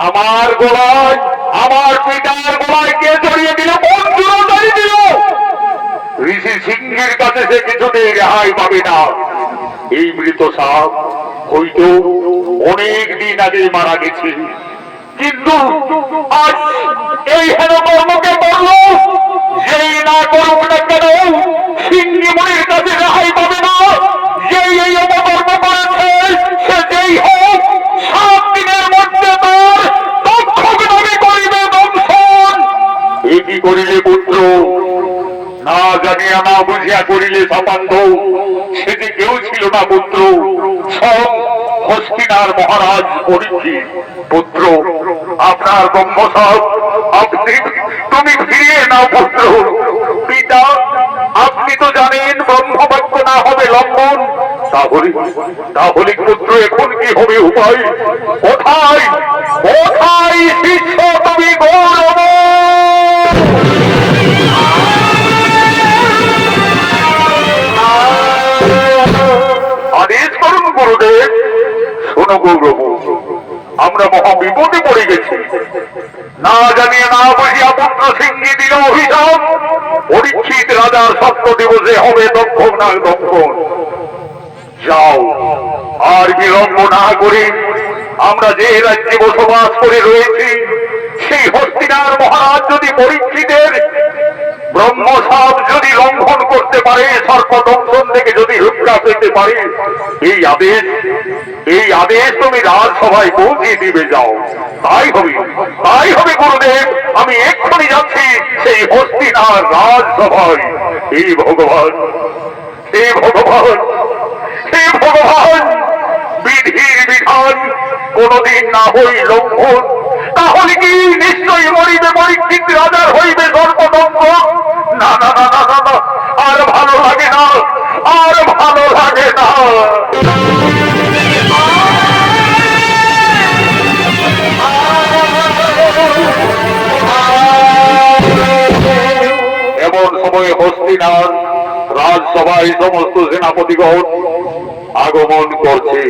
আমার গোলায় আমার পিতার গোলায় কে জড়িয়ে দিল? কোন জুড়ে দিল? ঋষি সিংহের কাছে সে কিছুতেই রেহাই পাবে না। এই মৃত সাপ হয়তো অনেক দিন আগে মারা গেছে, কিন্তু আজ এই হেন কর্মকে করল, যেই না করুক না কেন সিংহী মনির কাছে রেহাই পাবে না। যেই এই অপকর্ম করেছে সে যেই হোক 7 দিনের মধ্যে তার তক্ষক দাবি করিবে দংশন। এ কি করিলে পুত্র? না জানিয়া না বুঝিয়া করিলে সাপান্ত। সে যে কেউ ছিল না পুত্র, সব হস্তিনার মহারাজ পরীক্ষিত। পুত্র, আপনার ব্রহ্মসব আপনি তুমি ফিরিয়ে নাও পুত্র। পিতা, আপনি তো জানেন ব্রহ্মবাক্য না হবে লঙ্ঘন। তাহলে পুত্র এখন কি হবে উপায়? কোথায় কোথায় শিষ্য তুমি গৌরব? আদেশ করুন গুরুদেব। শোনো গৌরব, আমরা মহা বিপদে পড়ে গেছি। না জানিয়ে না বুঝিয়া পুত্র সিংহী দিল অভিশাপ। পরীক্ষিত রাজার সপ্ত দিবসে হবে দক্ষণ না দক্ষণ। যাও, আর বিলম্ব না করে আমরা যে রাজ্যে বসবাস করে রয়েছি সেই হস্তিনার মহারাজ যদি পরীক্ষিতের ব্রহ্মসাপ যদি লঙ্ঘন করতে পারে, সর্পদংশন থেকে যদি রক্ষা পেতে পারে, এই আদেশ তুমি রাজসভায় পৌঁছে দিবে। যাও, তাই হবে গুরুদেব। আমি এক্ষুনি যাচ্ছি সেই হস্তিনার রাজসভায়। হে ভগবান, হে ভগবান, হে ভগবান, বিধির বিধান কোনদিন না হই লঙ্ঘন, তাহলে কি নিশ্চয়ই মরিবে পরীক্ষিত রাজার হইবে সর্পদংশন। না না না না না, আর ভালো লাগে না, আর ভালো লাগে না। এমন সময় হস্তি দক্ষিণার রাজসভায় সমস্ত সেনাপতিগণ আগমন করছে।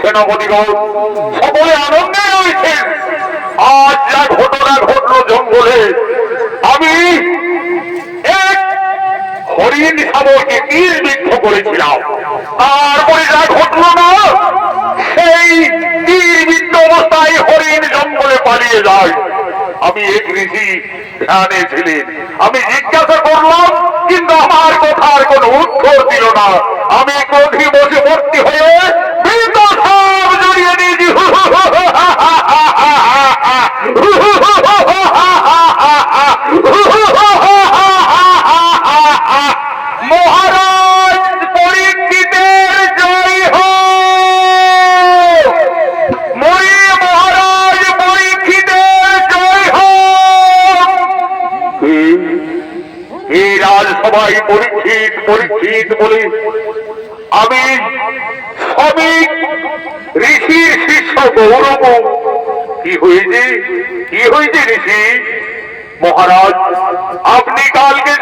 সেনাপতিগণ সকলে আনন্দে রয়েছেন। আজ যা ঘটনা ঘটলো জঙ্গলে, আমি এক হরিণ শাবককে তীরবিদ্ধ করেছিলাম, তারপরে যা ঘটলো না, সেই তীরবিদ্ধ অবস্থায় হরিণ জঙ্গলে পালিয়ে যায়। আমি এক ঋষি ধ্যানে ছিলেন, আমি জিজ্ঞাসা করলাম কিন্তু আমার কথার কোনো উত্তর দিল না। আমি ক্রোধী বসে ভর্তি হয়ে বৃদ্ধ সব জড়িয়ে নিয়েছি। মহারাজ পরীক্ষিতের জয় হোক, মহারাজ পরীক্ষিতের জয় হোক। এই রাজসভায় পরীক্ষিত পরীক্ষিত বলে আমি শ্রমিক ঋষির শিষ্য গৌরব। কি হয়েছে, কি হয়েছে ঋষি? মহারাজ আপনি কালকে